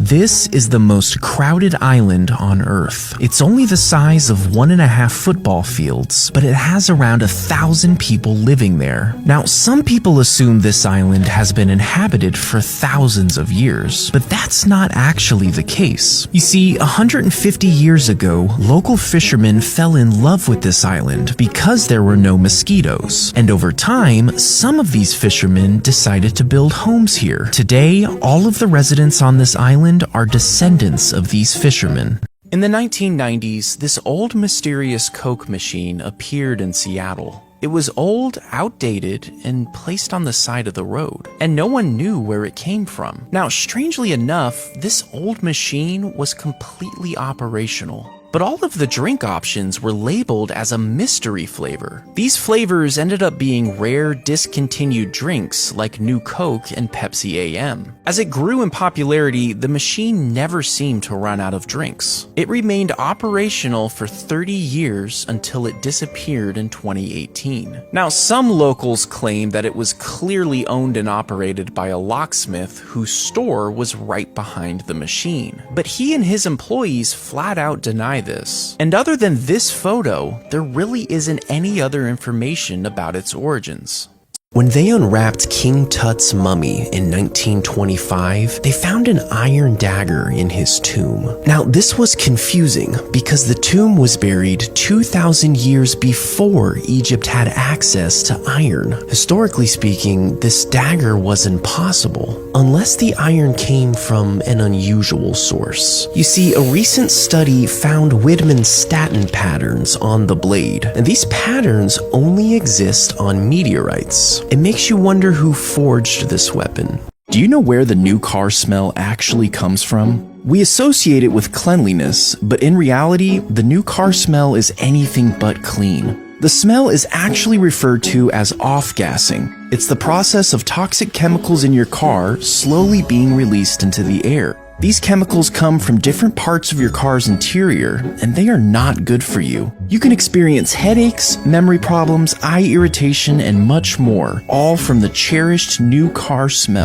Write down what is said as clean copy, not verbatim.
This is the most crowded island on Earth. It's only the size of 1.5 football fields, but it has around 1,000 people living there. Now, some people assume this island has been inhabited for thousands of years, but that's not actually the case. You see, 150 years ago, local fishermen fell in love with this island because there were no mosquitoes. And over time, some of these fishermen decided to build homes here. Today, all of the residents on this island are descendants of these fishermen. In the 1990s, this old mysterious Coke machine appeared in Seattle. It was old, outdated, and placed on the side of the road, and no one knew where it came from. Now, strangely enough, this old machine was completely operational. But all of the drink options were labeled as a mystery flavor. These flavors ended up being rare, discontinued drinks like New Coke and Pepsi AM. As it grew in popularity, the machine never seemed to run out of drinks. It remained operational for 30 years until it disappeared in 2018. Now, some locals claim that it was clearly owned and operated by a locksmith whose store was right behind the machine. But he and his employees flat out deny this. And other than this photo, there really isn't any other information about its origins. When they unwrapped King Tut's mummy in 1925, they found an iron dagger in his tomb. Now, this was confusing because the tomb was buried 2,000 years before Egypt had access to iron. Historically speaking, this dagger was impossible, unless the iron came from an unusual source. You see, a recent study found Widman-Staten patterns on the blade, and these patterns only exist on meteorites. It makes you wonder who forged this weapon. Do you know where the new car smell actually comes from? We associate it with cleanliness, but in reality, the new car smell is anything but clean. The smell is actually referred to as off-gassing. It's the process of toxic chemicals in your car slowly being released into the air. These chemicals come from different parts of your car's interior, and they are not good for you. You can experience headaches, memory problems, eye irritation, and much more, all from the cherished new car smell.